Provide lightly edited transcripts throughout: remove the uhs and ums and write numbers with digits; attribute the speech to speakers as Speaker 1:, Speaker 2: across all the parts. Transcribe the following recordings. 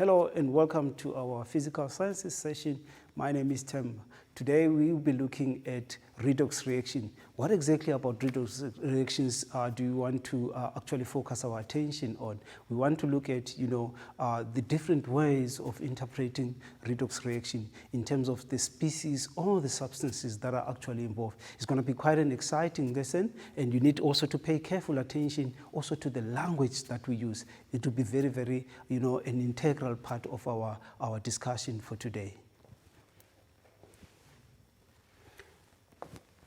Speaker 1: Hello and welcome to our physical sciences session. My name is Tem. Today we will be looking at redox reaction. What exactly about redox reactions do you want to actually focus our attention on? We want to look at, the different ways of interpreting redox reaction in terms of the species or the substances that are actually involved. It's going to be quite an exciting lesson, and you need also to pay careful attention also to the language that we use. It will be very, very, an integral part of our discussion for today.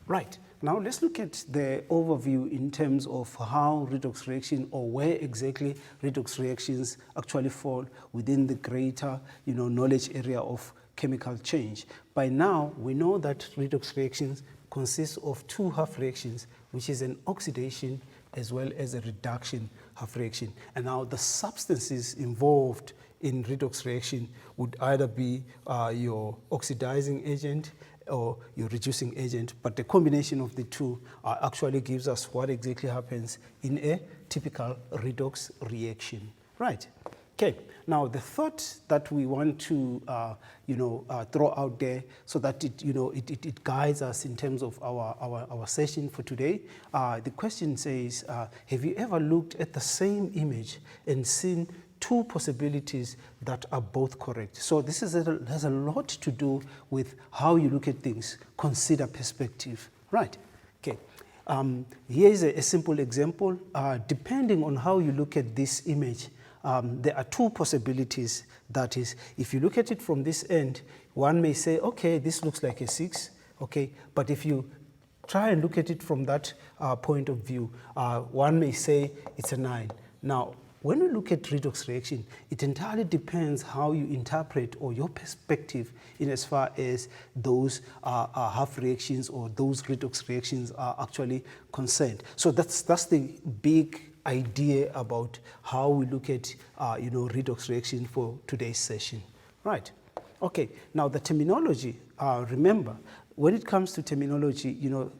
Speaker 1: Right, now let's look at the overview in terms of how redox reaction, or where exactly redox reactions actually fall within the greater knowledge area of chemical change. By now we know that redox reactions consist of two half reactions, which is an oxidation as well as a reduction half reaction. And now the substances involved in redox reaction would either be your oxidizing agent or your reducing agent, but the combination of the two actually gives us what exactly happens in a typical redox reaction. Right. Okay. Now the thought that we want to throw out there, so that it guides us in terms of our session for today. The question says, have you ever looked at the same image and seen two possibilities that are both correct? So this has a lot to do with how you look at things. Consider perspective, right? Okay. Here is a simple example. Depending on how you look at this image, there are two possibilities. That is, if you look at it from this end, one may say, okay, this looks like a 6, okay, but if you try and look at it from that point of view, one may say it's a 9. Now, when we look at redox reaction, it entirely depends how you interpret, or your perspective, in as far as those half reactions or those redox reactions are actually concerned. So that's the big idea about how we look at redox reaction for today's session. Right. Okay. Now the terminology. Remember, when it comes to terminology,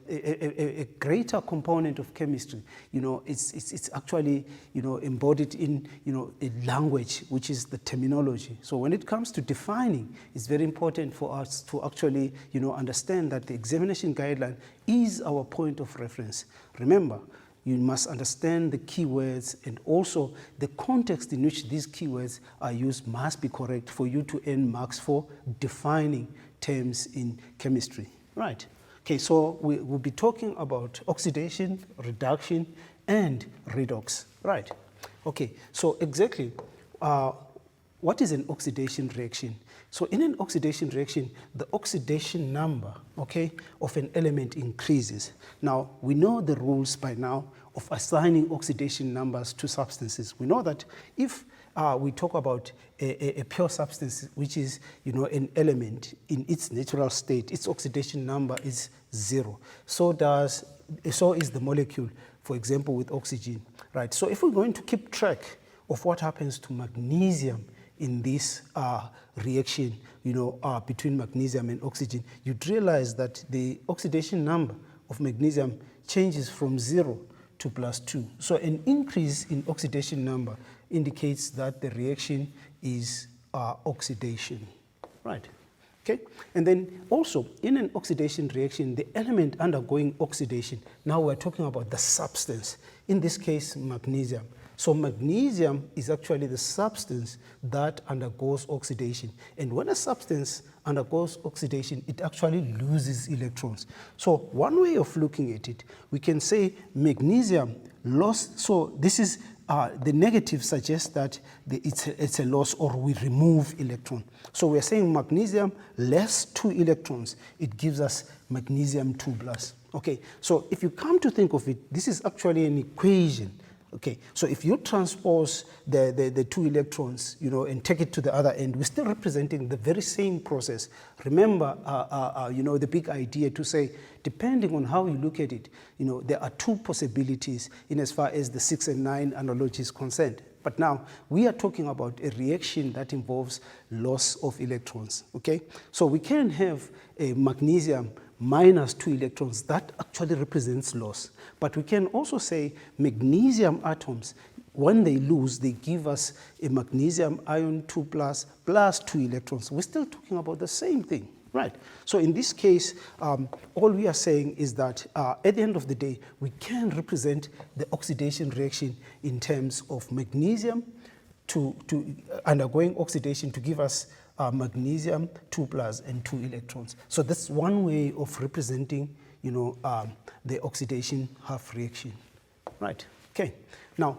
Speaker 1: a greater component of chemistry, it's actually, embodied in, a language, which is the terminology. So when it comes to defining, it's very important for us to actually, understand that the examination guideline is our point of reference. Remember, you must understand the keywords, and also the context in which these keywords are used must be correct for you to earn marks for defining terms in chemistry. Right. Okay, so we will be talking about oxidation, reduction, and redox. Right. Okay, so exactly, what is an oxidation reaction? So in an oxidation reaction, the oxidation number, okay, of an element increases. Now, we know the rules by now of assigning oxidation numbers to substances. We know that if we talk about a pure substance, which is, an element in its natural state, its oxidation number is 0. So is the molecule, for example, with oxygen, right? So if we're going to keep track of what happens to magnesium in this reaction, between magnesium and oxygen, you'd realize that the oxidation number of magnesium changes from 0 to +2. So an increase in oxidation number indicates that the reaction is oxidation, right? Okay, and then also in an oxidation reaction, the element undergoing oxidation, now we're talking about the substance, in this case magnesium. So magnesium is actually the substance that undergoes oxidation. And when a substance undergoes oxidation, it actually loses electrons. So one way of looking at it, we can say magnesium lost. So this is the negative suggests that it's a loss, or we remove electron. So we're saying magnesium less 2 electrons, it gives us magnesium 2+. Okay, so if you come to think of it, this is actually an equation. Okay, so if you transpose the 2 electrons, and take it to the other end, we're still representing the very same process. Remember, the big idea to say, depending on how you look at it, there are two possibilities in as far as the 6 and 9 analogy is concerned. But now we are talking about a reaction that involves loss of electrons. Okay, so we can have a magnesium minus 2 electrons, that actually represents loss. But we can also say magnesium atoms when they lose, they give us a magnesium ion 2 plus 2 electrons. We're still talking about the same thing, right? So in this case, all we are saying is that at the end of the day, we can represent the oxidation reaction in terms of magnesium to undergoing oxidation to give us magnesium 2 plus and 2 electrons. So that's one way of representing, the oxidation half reaction, right? Okay. Now,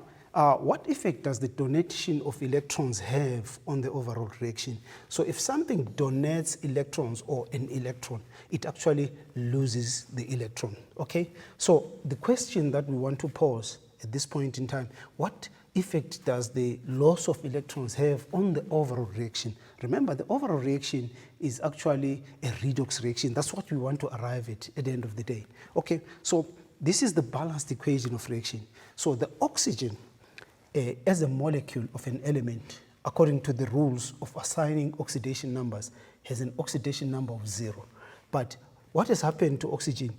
Speaker 1: what effect does the donation of electrons have on the overall reaction? So if something donates electrons or an electron, it actually loses the electron, okay? So the question that we want to pose at this point in time, what effect does the loss of electrons have on the overall reaction? Remember, the overall reaction is actually a redox reaction. That's what we want to arrive at the end of the day, okay? So this is the balanced equation of reaction. So the oxygen as a molecule of an element, according to the rules of assigning oxidation numbers, has an oxidation number of 0. But what has happened to oxygen?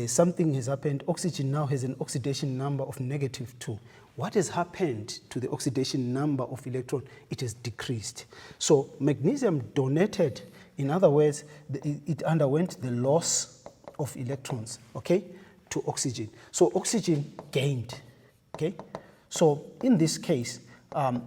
Speaker 1: Something has happened. Oxygen now has an oxidation number of -2. What has happened to the oxidation number of electron? It has decreased. So magnesium donated, in other words, it underwent the loss of electrons, okay, to oxygen. So oxygen gained, okay? So in this case,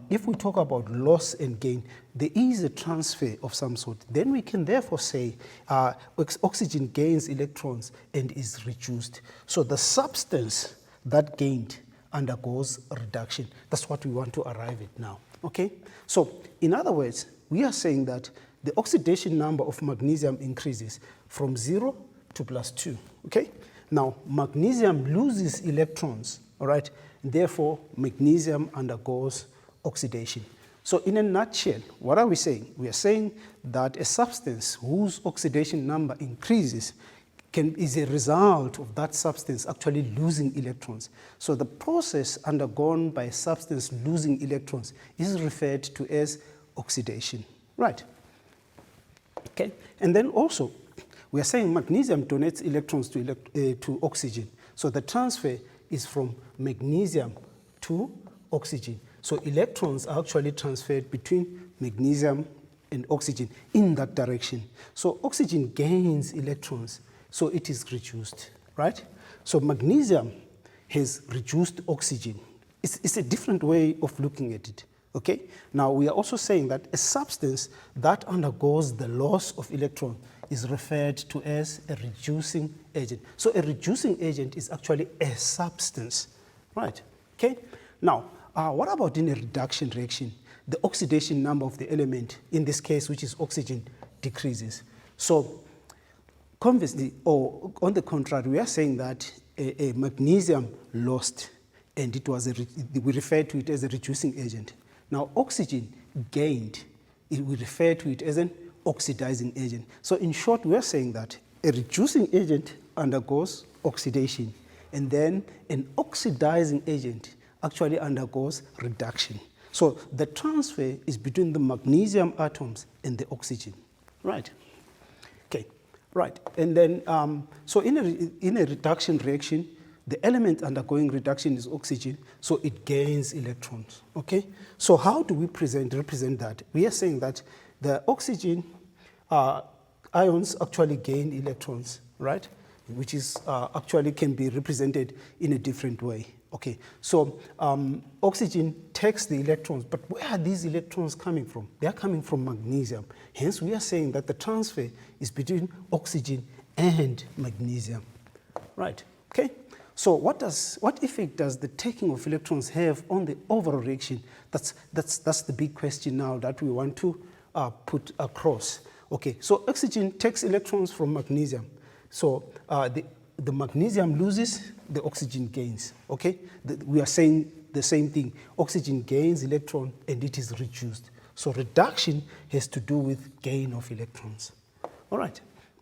Speaker 1: if we talk about loss and gain, there is a transfer of some sort. Then we can therefore say oxygen gains electrons and is reduced. So the substance that gained undergoes reduction. That's what we want to arrive at now, okay? So in other words, we are saying that the oxidation number of magnesium increases from 0 to +2, okay? Now, magnesium loses electrons, all right? Therefore, magnesium undergoes oxidation. So in a nutshell, what are we saying? We are saying that a substance whose oxidation number increases is a result of that substance actually losing electrons. So the process undergone by a substance losing electrons is referred to as oxidation, right? Okay, and then also, we are saying magnesium donates electrons to oxygen. So the transfer is from magnesium to oxygen. So electrons are actually transferred between magnesium and oxygen in that direction. So oxygen gains electrons, so it is reduced, right? So magnesium has reduced oxygen. It's a different way of looking at it, okay? Now, we are also saying that a substance that undergoes the loss of electron is referred to as a reducing agent. So a reducing agent is actually a substance, right? Okay. Now, what about in a reduction reaction? The oxidation number of the element, in this case, which is oxygen, decreases. So conversely, or on the contrary, we are saying that a magnesium lost, and it was we refer to it as a reducing agent. Now, oxygen gained, we refer to it as an oxidizing agent. So in short, we are saying that a reducing agent undergoes oxidation, and then an oxidizing agent actually undergoes reduction. So the transfer is between the magnesium atoms and the oxygen, right? Okay, right. And then, so in a reduction reaction, the element undergoing reduction is oxygen, so it gains electrons, okay? So how do we represent that? We are saying that the oxygen ions actually gain electrons, right? Which is actually can be represented in a different way. Okay, so oxygen takes the electrons, but where are these electrons coming from? They are coming from magnesium. Hence, we are saying that the transfer is between oxygen and magnesium, right? Okay, so what effect does the taking of electrons have on the overall reaction? That's the big question now that we want to put across. Okay, so oxygen takes electrons from magnesium. So the magnesium loses, the oxygen gains, okay? We are saying the same thing. Oxygen gains electron and it is reduced. So reduction has to do with gain of electrons. All right,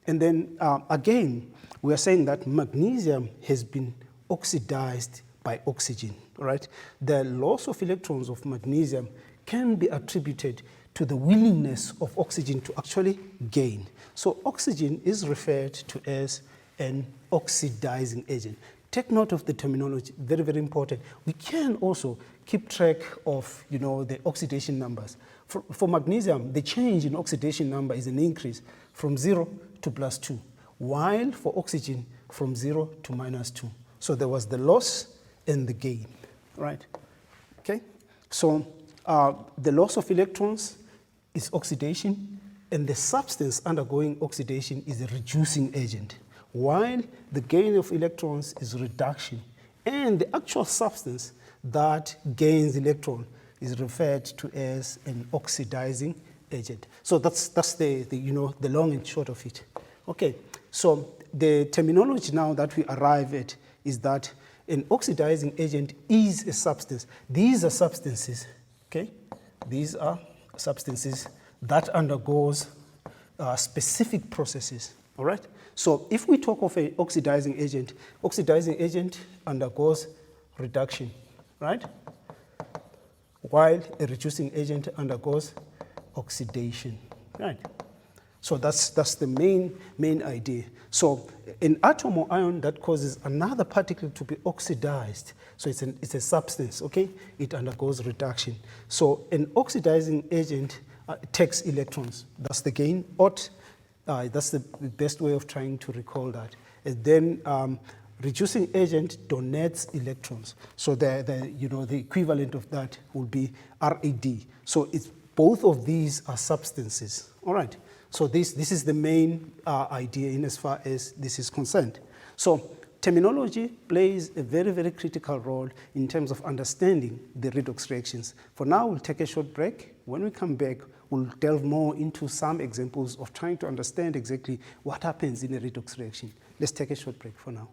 Speaker 1: and then again, we are saying that magnesium has been oxidized by oxygen, all right? The loss of electrons of magnesium can be attributed to the willingness of oxygen to actually gain. So oxygen is referred to as an oxidizing agent. Take note of the terminology, very, very important. We can also keep track of, the oxidation numbers. For magnesium, the change in oxidation number is an increase from 0 to +2, while for oxygen, from 0 to -2. So there was the loss and the gain, right? Okay, so the loss of electrons is oxidation, and the substance undergoing oxidation is a reducing agent, while the gain of electrons is reduction, and the actual substance that gains electron is referred to as an oxidizing agent. So that's the long and short of it. Okay, so the terminology now that we arrive at is that an oxidizing agent is a substance. These are substances, okay? These are substances that undergoes specific processes, all right? So if we talk of an oxidizing agent undergoes reduction, right? While a reducing agent undergoes oxidation, right? So that's the main idea. So an atom or ion that causes another particle to be oxidized, so it's a substance, okay? It undergoes reduction. So an oxidizing agent takes electrons. That's the gain. That's the best way of trying to recall that. And then reducing agent donates electrons. So the equivalent of that would be RAD. So it's both of these are substances. All right. So this is the main idea in as far as this is concerned. So terminology plays a very, very critical role in terms of understanding the redox reactions. For now, we'll take a short break. When we come back, we'll delve more into some examples of trying to understand exactly what happens in a redox reaction. Let's take a short break for now.